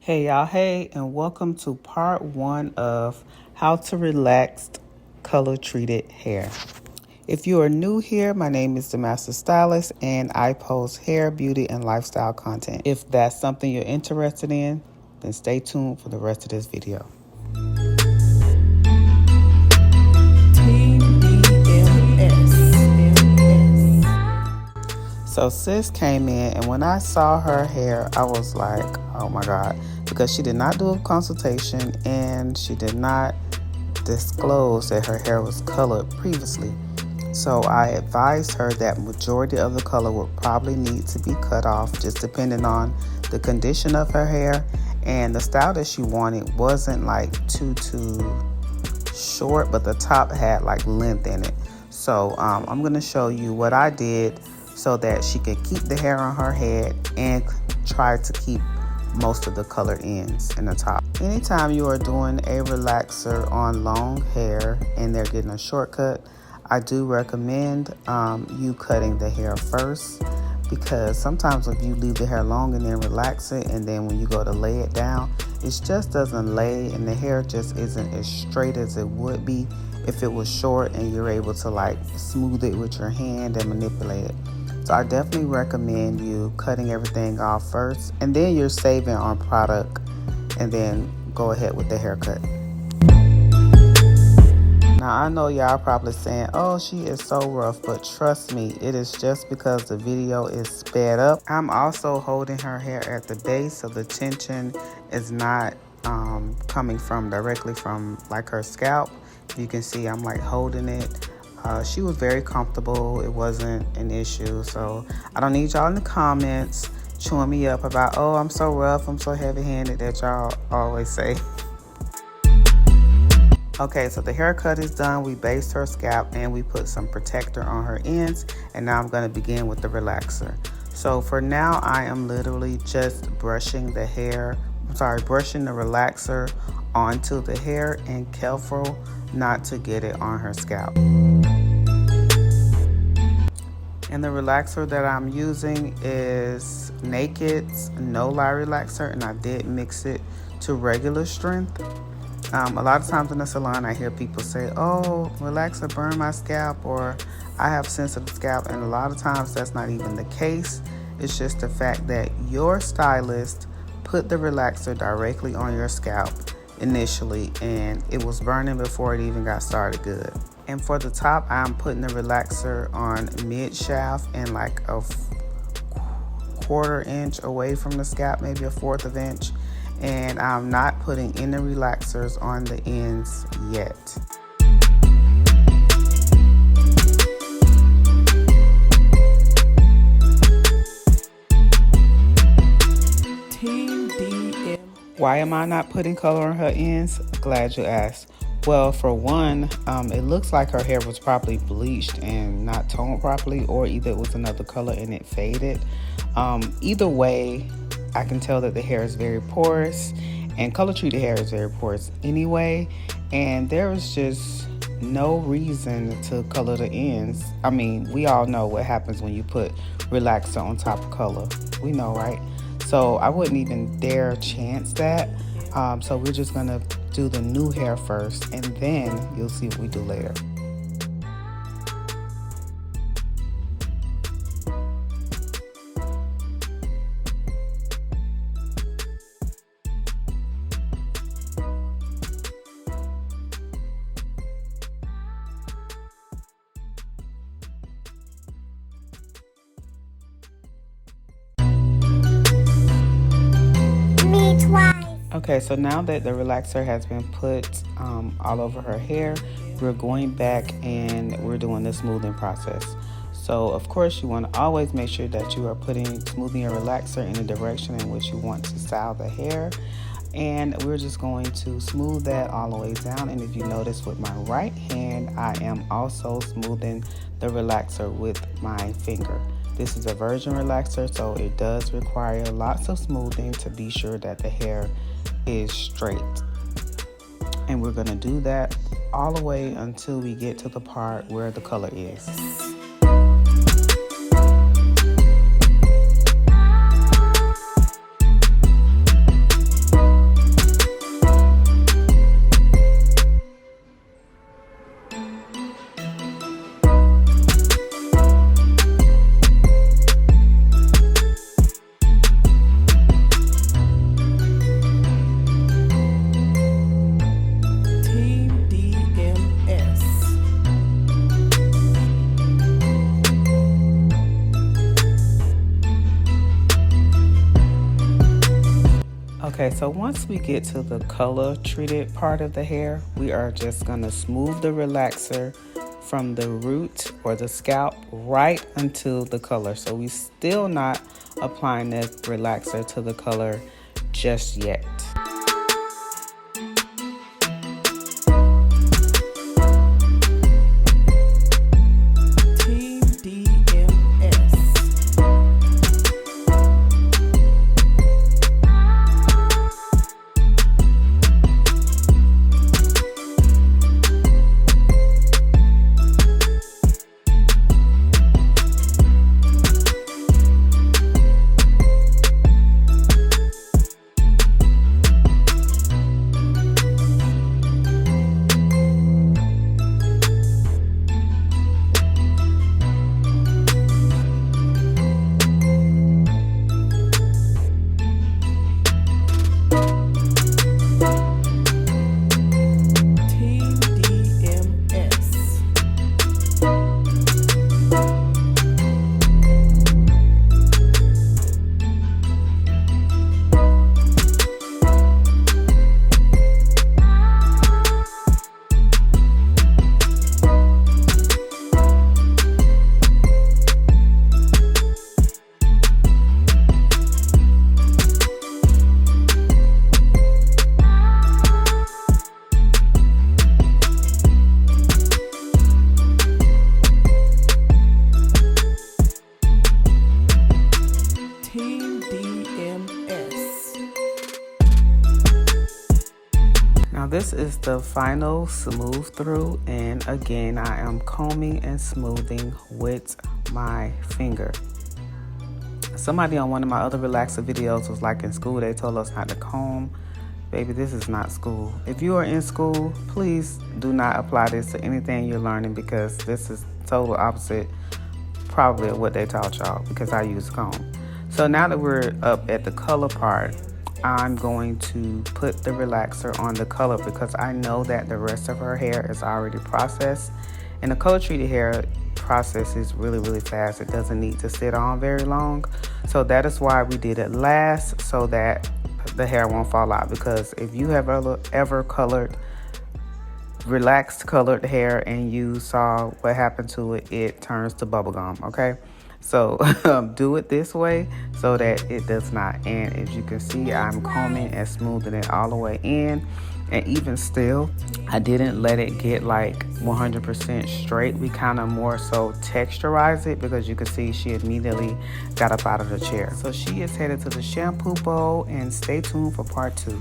Hey y'all, hey, and welcome to part 1 of how to relax color treated hair. If you are new here, my name is the Master Stylist and I post hair, beauty, and lifestyle content. If that's something you're interested in, then stay tuned for the rest of this video. So sis came in, and when I saw her hair, I was like, oh my God, because she did not do a consultation and she did not disclose that her hair was colored previously. So I advised her that majority of the color would probably need to be cut off, just depending on the condition of her hair, and the style that she wanted wasn't like too short, but the top had like length in it. So I'm going to show you what I did so that she could keep the hair on her head and try to keep most of the color ends in the top. Anytime you are doing a relaxer on long hair and they're getting a shortcut, I do recommend you cutting the hair first, because sometimes if you leave the hair long and then relax it, and then when you go to lay it down, it just doesn't lay and the hair just isn't as straight as it would be if it was short and you're able to like smooth it with your hand and manipulate it. So I definitely recommend you cutting everything off first, and then you're saving on product, and then go ahead with the haircut. Now I know y'all probably saying, oh, she is so rough, but trust me, it is just because the video is sped up. I'm also holding her hair at the base, so the tension is not coming from directly from like her scalp. You can see I'm like holding it. She was very comfortable. It wasn't an issue. So I don't need y'all in the comments chewing me up about, oh, I'm so rough, I'm so heavy-handed, that y'all always say. Okay, so the haircut is done. We based her scalp and we put some protector on her ends. And now I'm going to begin with the relaxer. So for now, I am literally just brushing the relaxer onto the hair and careful not to get it on her scalp. And the relaxer that I'm using is Naked's No Lie Relaxer, and I did mix it to regular strength. A lot of times in the salon, I hear people say, oh, relaxer burn my scalp, or I have sensitive scalp, and a lot of times that's not even the case. It's just the fact that your stylist put the relaxer directly on your scalp initially, and it was burning before it even got started good. And for the top, I'm putting the relaxer on mid shaft and like a quarter inch away from the scalp, maybe a fourth of an inch. And I'm not putting any relaxers on the ends yet. Why am I not putting color on her ends? Glad you asked. Well, for one, it looks like her hair was probably bleached and not toned properly, or either it was another color and it faded. Either way, I can tell that the hair is very porous, and color treated hair is very porous anyway, and there is just no reason to color the ends. I mean, we all know what happens when you put relaxer on top of color. We know, right? So I wouldn't even dare chance that. So we're just gonna do the new hair first, and then you'll see what we do later. Okay, so now that the relaxer has been put all over her hair, we're going back and we're doing the smoothing process. So of course you want to always make sure that you are smoothing your relaxer in the direction in which you want to style the hair. And we're just going to smooth that all the way down. And if you notice, with my right hand, I am also smoothing the relaxer with my finger. This is a virgin relaxer, so it does require lots of smoothing to be sure that the hair is straight. And we're going to do that all the way until we get to the part where the color is. Okay, so once we get to the color treated part of the hair, we are just gonna smooth the relaxer from the root or the scalp right until the color. So we still not applying the relaxer to the color just yet. Now this is the final smooth through, and again I am combing and smoothing with my finger. Somebody on one of my other relaxer videos was like, in school they told us not to comb. Baby, this is not school. If you are in school, please do not apply this to anything you're learning, because this is total opposite probably of what they taught y'all, because I use a comb. So now that we're up at the color part, I'm going to put the relaxer on the color, because I know that the rest of her hair is already processed, and the color treated hair process is really fast. It doesn't need to sit on very long, so that is why we did it last, so that the hair won't fall out. Because if you have ever colored relaxed colored hair and you saw what happened to it, it turns to bubblegum. Okay, so do it this way so that it does not. And as you can see, I'm combing and smoothing it all the way in, and even still I didn't let it get like 100% straight. We kind of more so texturize it, because you can see she immediately got up out of the chair. So she is headed to the shampoo bowl, and stay tuned for part 2.